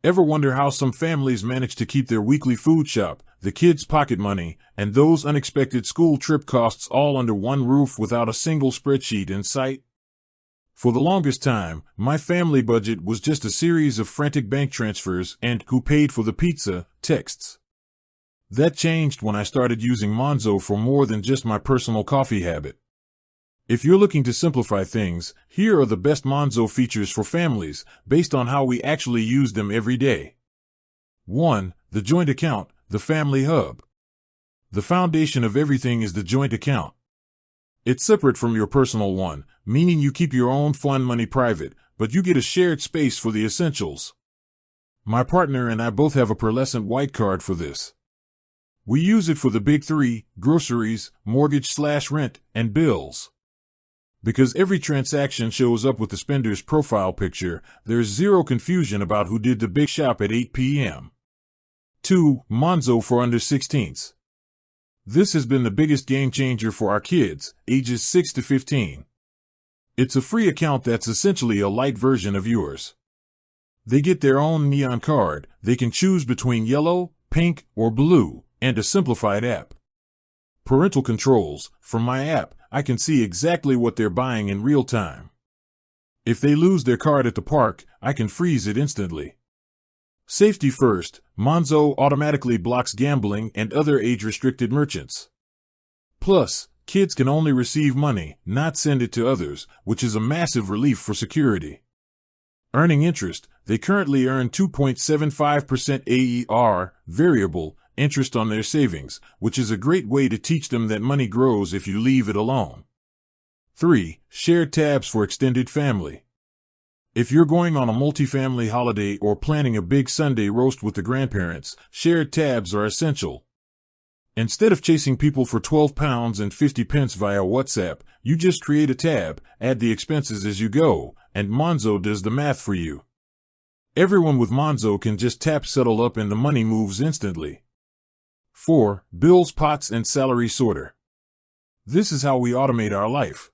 Ever wonder how some families manage to keep their weekly food shop, the kids' pocket money, and those unexpected school trip costs all under one roof without a single spreadsheet in sight? For the longest time, my family budget was just a series of frantic bank transfers and "who paid for the pizza" texts. That changed when I started using Monzo for more than just my personal coffee habit. If you're looking to simplify things, here are the best Monzo features for families, based on how we actually use them every day. 1. The joint account, the family hub. The foundation of everything is the joint account. It's separate from your personal one, meaning you keep your own fun money private, but you get a shared space for the essentials. My partner and I both have a pearlescent white card for this. We use it for the big three: groceries, mortgage/rent, and bills. Because every transaction shows up with the spender's profile picture, there's zero confusion about who did the big shop at 8 p.m. 2. Monzo for under 16s. This has been the biggest game changer for our kids, ages 6 to 15. It's a free account that's essentially a light version of yours. They get their own neon card, they can choose between yellow, pink, or blue, and a simplified app. Parental controls. From my app, I can see exactly what they're buying in real time. If they lose their card at the park, I can freeze it instantly. Safety first, Monzo automatically blocks gambling and other age-restricted merchants. Plus, kids can only receive money, not send it to others, which is a massive relief for security. Earning interest. They currently earn 2.75% AER, variable, interest on their savings, which is a great way to teach them that money grows if you leave it alone. 3. Shared tabs for extended family. If you're going on a multi-family holiday or planning a big Sunday roast with the grandparents, shared tabs are essential. Instead of chasing people for £12.50 via WhatsApp, you just create a tab, add the expenses as you go, and Monzo does the math for you. Everyone with Monzo can just tap settle up and the money moves instantly. 4. Bills, pots, and salary sorter. This is how we automate our life.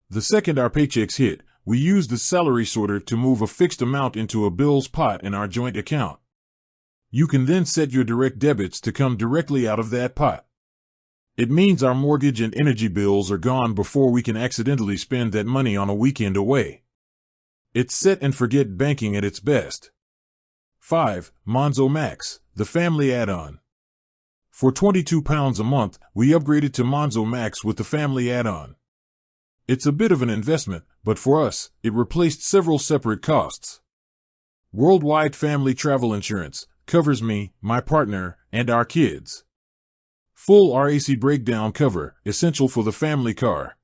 The second our paychecks hit, we use the salary sorter to move a fixed amount into a bills pot in our joint account. You can then set your direct debits to come directly out of that pot. It means our mortgage and energy bills are gone before we can accidentally spend that money on a weekend away. It's set and forget banking at its best. 5. Monzo Max, the family add-on. For £22 a month, we upgraded to Monzo Max with the family add-on. It's a bit of an investment, but for us, it replaced several separate costs. Worldwide family travel insurance covers me, my partner, and our kids. Full RAC breakdown cover, essential for the family car.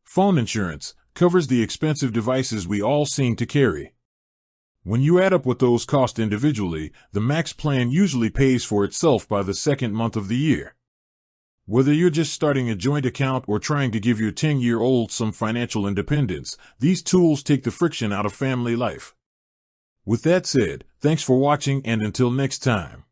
Phone insurance covers the expensive devices we all seem to carry. When you add up what those cost individually, the Max plan usually pays for itself by the second month of the year. Whether you're just starting a joint account or trying to give your 10-year-old some financial independence, these tools take the friction out of family life. With that said, thanks for watching, and until next time.